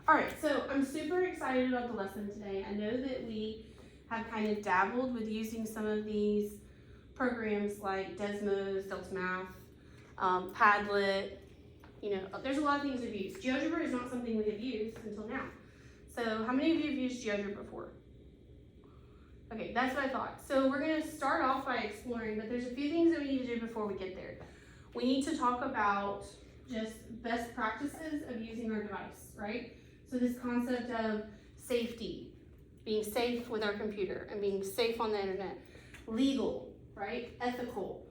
All right, so I'm super excited about the lesson today. I know that we have kind of dabbled with using some of these programs like Desmos, Delta Math, Padlet. You know, there's a lot of things we've used. GeoGebra is not something we have used until now. So how many of you have used GeoGebra before? Okay, that's what I thought. So we're gonna start off by exploring, but there's a few things that we need to do before we get there. We need to talk about just best practices of using our device, right? So this concept of safety, being safe with our computer and being safe on the internet, legal, right? Ethical.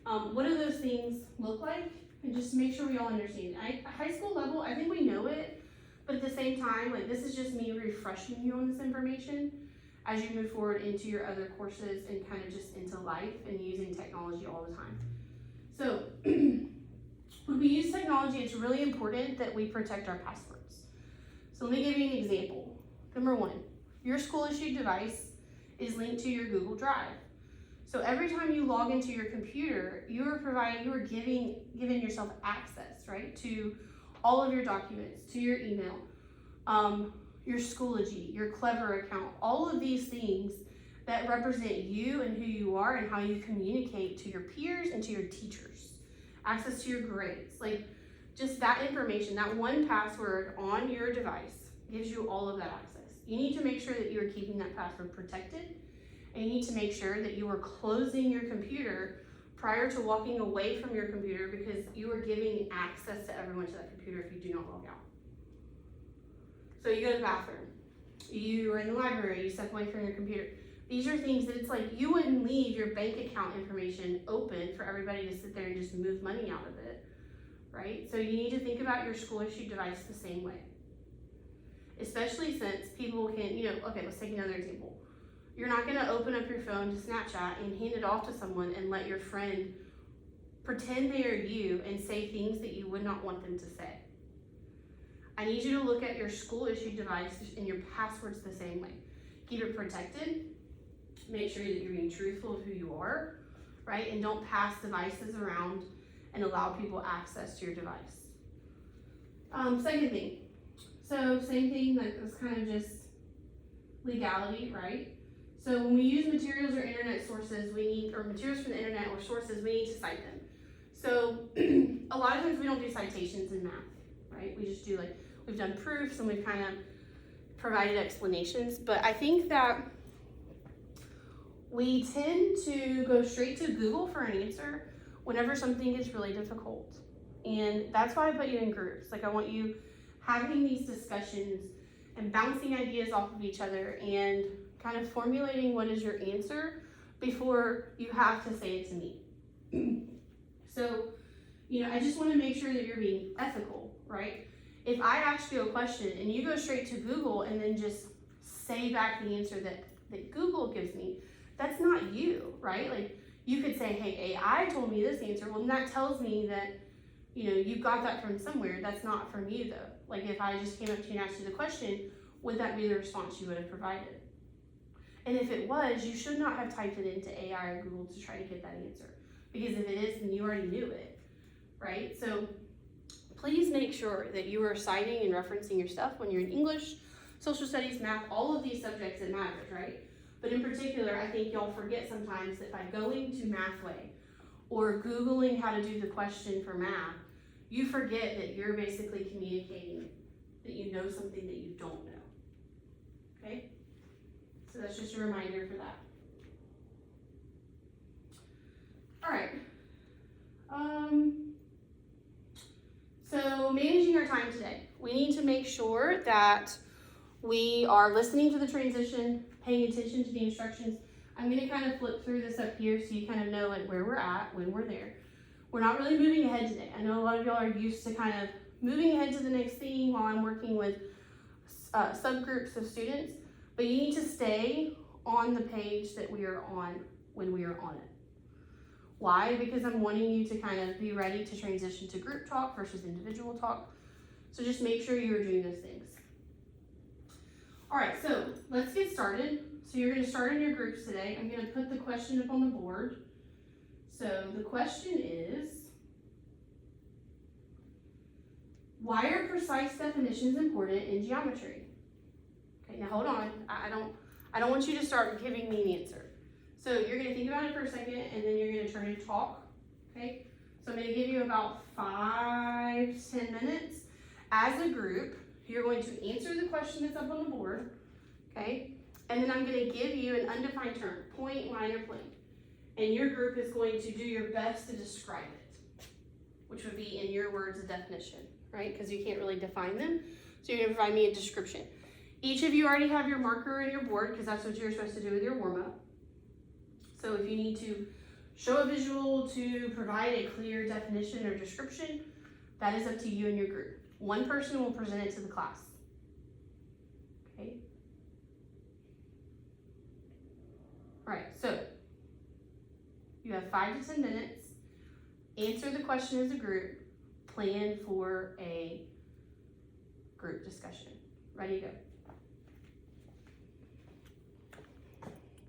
What do those things look like? And just make sure we all understand. At high school level, I think we know it, but at the same time, like this is just me refreshing you on this information as you move forward into your other courses and kind of just into life and using technology all the time. So when we use technology, it's really important that we protect our passwords. So let me give you an example. Number one, your school issued device is linked to your Google Drive. So every time you log into your computer, you are giving yourself access, right, to all of your documents, to your email, your Schoology, your Clever account, all of these things that represent you and who you are and how you communicate to your peers and to your teachers. Access to your grades, like just that information, that one password on your device gives you all of that access. You need to make sure that you are keeping that password protected, and you need to make sure that you are closing your computer prior to walking away from your computer, because you are giving access to everyone to that computer if you do not log out. So you go to the bathroom, you are in the library, you step away from your computer. These are things that it's like you wouldn't leave your bank account information open for everybody to sit there and just move money out of it, right? So you need to think about your school issued device the same way. Especially since people can, okay, let's take another example. You're not gonna open up your phone to Snapchat and hand it off to someone and let your friend pretend they are you and say things that you would not want them to say. I need you to look at your school issued device and your passwords the same way. Keep it protected. Make sure that you're being truthful of who you are, right? And don't pass devices around and allow people access to your device. Second thing, so same thing, like this kind of just legality, right? So when we use materials or internet sources, or materials from the internet or sources, we need to cite them. So a lot of times we don't do citations in math, right? We just do we've done proofs and we've kind of provided explanations, but I think that we tend to go straight to Google for an answer whenever something is really difficult. And that's why I put you in groups. I want you having these discussions and bouncing ideas off of each other and kind of formulating what is your answer before you have to say it to me. So, I just want to make sure that you're being ethical, right? If I ask you a question and you go straight to Google and then just say back the answer that Google gives me, that's not you, right? You could say, hey, AI told me this answer. Well, that tells me that, you got that from somewhere. That's not from you though. If I just came up to you and asked you the question, would that be the response you would have provided? And if it was, you should not have typed it into AI or Google to try to get that answer. Because if it is, then you already knew it, right? So please make sure that you are citing and referencing your stuff when you're in English, social studies, math, all of these subjects, it matters, right? But in particular, I think y'all forget sometimes that by going to Mathway or Googling how to do the question for math, you forget that you're basically communicating that you know something that you don't know, okay? So that's just a reminder for that. All right. So managing our time today, we need to make sure that we are listening to the transition, paying attention to the instructions. I'm going to kind of flip through this up here so you kind of know where we're at when we're there. We're not really moving ahead today. I know a lot of y'all are used to kind of moving ahead to the next thing while I'm working with subgroups of students, but you need to stay on the page that we are on when we are on it. Why? Because I'm wanting you to kind of be ready to transition to group talk versus individual talk. So just make sure you're doing those things. All right, so let's get started. So you're going to start in your groups today. I'm going to put the question up on the board. So the question is, Why are precise definitions important in geometry? Okay, now hold on. I don't want you to start giving me an answer. So you're going to think about it for a second, and then you're going to turn and talk. Okay? So I'm going to give you about 5 to 10 minutes. As a group, you're going to answer the question that's up on the board. Okay? And then I'm going to give you an undefined term, point, line, or plane. And your group is going to do your best to describe it, which would be, in your words, a definition, right? Because you can't really define them. So you're going to provide me a description. Each of you already have your marker and your board, because that's what you're supposed to do with your warm-up. So if you need to show a visual to provide a clear definition or description, that is up to you and your group. One person will present it to the class. Okay? All right, so you have 5 to 10 minutes. Answer the question as a group. Plan for a group discussion. Ready to go.